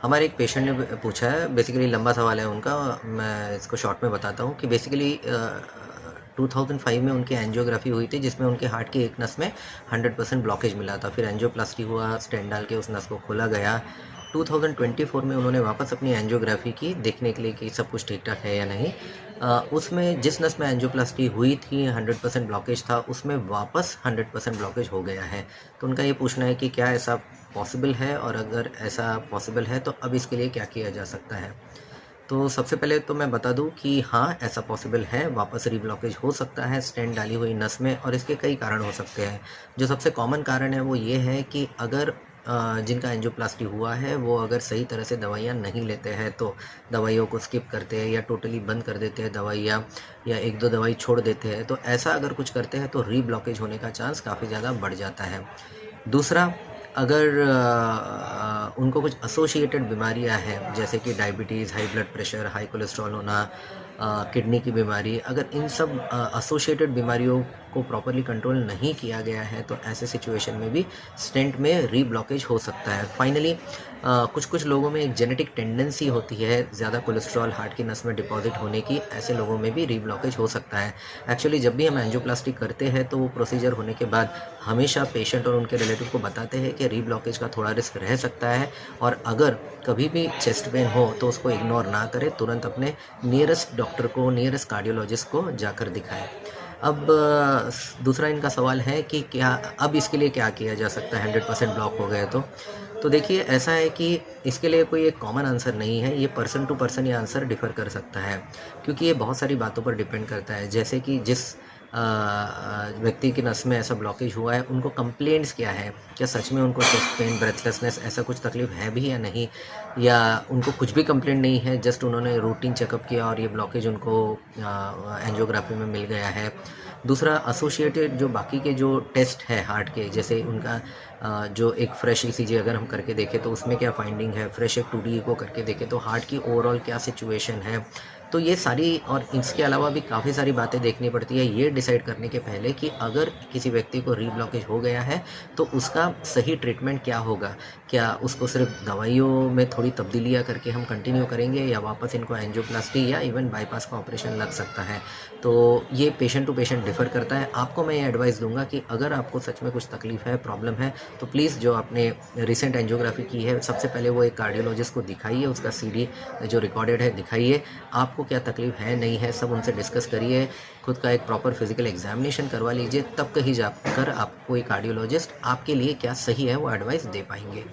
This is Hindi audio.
हमारे एक पेशेंट ने पूछा है, बेसिकली लंबा सवाल है उनका, मैं इसको शॉर्ट में बताता हूँ कि बेसिकली 2005 में उनकी एंजियोग्राफी हुई थी जिसमें उनके हार्ट की एक नस में 100% ब्लॉकेज मिला था। फिर एंजियोप्लास्टी हुआ, स्टेंट डाल के उस नस को खोला गया। 2024 में उन्होंने वापस अपनी एंजियोग्राफी की देखने के लिए कि सब कुछ ठीक-ठाक है या नहीं। उसमें जिस नस में एंजियोप्लास्टी हुई थी 100% ब्लॉकेज था, उसमें वापस 100% ब्लॉकेज हो गया है। तो उनका ये पूछना है कि क्या ऐसा पॉसिबल है, और अगर ऐसा पॉसिबल है तो अब इसके लिए क्या किया जा सकता है? तो सबसे पहले तो मैं बता दूं कि हाँ, ऐसा पॉसिबल है, वापस रीब्लॉकेज हो सकता है स्टेंट डाली हुई नस में, और इसके कई कारण हो सकते हैं। जो सबसे कॉमन कारण है वो ये है कि अगर जिनका एंजियोप्लास्टी हुआ है वो अगर सही तरह से दवाइयाँ नहीं लेते हैं, तो दवाइयों को स्किप करते हैं या टोटली बंद कर देते हैं दवाइयाँ, या एक दो दवाई छोड़ देते हैं, तो ऐसा अगर कुछ करते हैं तो रीब्लॉकेज होने का चांस काफ़ी ज़्यादा बढ़ जाता है। दूसरा, अगर उनको कुछ एसोसिएटेड बीमारियां हैं जैसे कि diabetes, high blood pressure, high cholesterol होना, किडनी की बीमारी, अगर इन सब एसोसिएटेड बीमारियों को प्रॉपरली कंट्रोल नहीं किया गया है तो ऐसे सिचुएशन में भी स्टेंट में रीब्लॉकेज हो सकता है। फाइनली कुछ कुछ लोगों में एक जेनेटिक टेंडेंसी होती है ज़्यादा कोलेस्ट्रॉल हार्ट की नस में डिपॉजिट होने की, ऐसे लोगों में भी रीब्लॉकेज हो सकता है। एक्चुअली जब भी हम एंजियोप्लास्टी करते हैं तो वो प्रोसीजर होने के बाद हमेशा पेशेंट और उनके रिलेटिव को बताते हैं कि रीब्लॉकेज का थोड़ा रिस्क रह सकता है, और अगर कभी भी चेस्ट पेन हो तो उसको इग्नोर ना करें, तुरंत अपने नियरेस्ट डॉक्टर को, नियरेस्ट कार्डियोलॉजिस्ट को जाकर दिखाएं। अब दूसरा इनका सवाल है कि क्या अब इसके लिए क्या किया जा सकता है 100% ब्लॉक हो गए तो देखिए, ऐसा है कि इसके लिए कोई एक कॉमन आंसर नहीं है, ये पर्सन टू पर्सन ये आंसर डिफ़र कर सकता है, क्योंकि ये बहुत सारी बातों पर डिपेंड करता है। जैसे कि जिस व्यक्ति की नस में ऐसा ब्लॉकेज हुआ है उनको कंप्लेंट्स क्या है, क्या सच में उनको चेस्ट पेन, ब्रेथलेसनेस ऐसा कुछ तकलीफ है भी या नहीं, या उनको कुछ भी कंप्लेंट नहीं है, जस्ट उन्होंने रूटीन चेकअप किया और ये ब्लॉकेज उनको एंजियोग्राफी में मिल गया है। दूसरा, एसोसिएटेड जो बाकी के जो टेस्ट है हार्ट के, जैसे उनका जो एक फ्रेश ईसीजी अगर हम करके देखें तो उसमें क्या फाइंडिंग है, फ्रेश एक 2D ईको करके देखें तो हार्ट की ओवरऑल क्या सिचुएशन है। तो ये सारी और इसके अलावा भी काफ़ी सारी बातें देखनी पड़ती है ये डिसाइड करने के पहले कि अगर किसी व्यक्ति को रीब्लॉकेज हो गया है तो उसका सही ट्रीटमेंट क्या होगा। क्या उसको सिर्फ दवाइयों में थोड़ी तब्दीलियाँ करके हम कंटिन्यू करेंगे, या वापस इनको एंजियोप्लास्टी या इवन बाईपास का ऑपरेशन लग सकता है। तो ये पेशेंट टू पेशेंट डिफ़र करता है। आपको मैं ये एडवाइस दूंगा कि अगर आपको सच में कुछ तकलीफ़ है, प्रॉब्लम है, तो प्लीज़ जो आपने रिसेंट एंजियोग्राफी की है सबसे पहले वो एक कार्डियोलॉजिस्ट को दिखाइए, उसका सीडी जो रिकॉर्डेड है दिखाइए, आपको क्या तकलीफ है नहीं है सब उनसे डिस्कस करिए, खुद का एक प्रॉपर फिजिकल एग्जामिनेशन करवा लीजिए, तब कहीं जाकर आपको कोई कार्डियोलॉजिस्ट आपके लिए क्या सही है वो एडवाइस दे पाएंगे।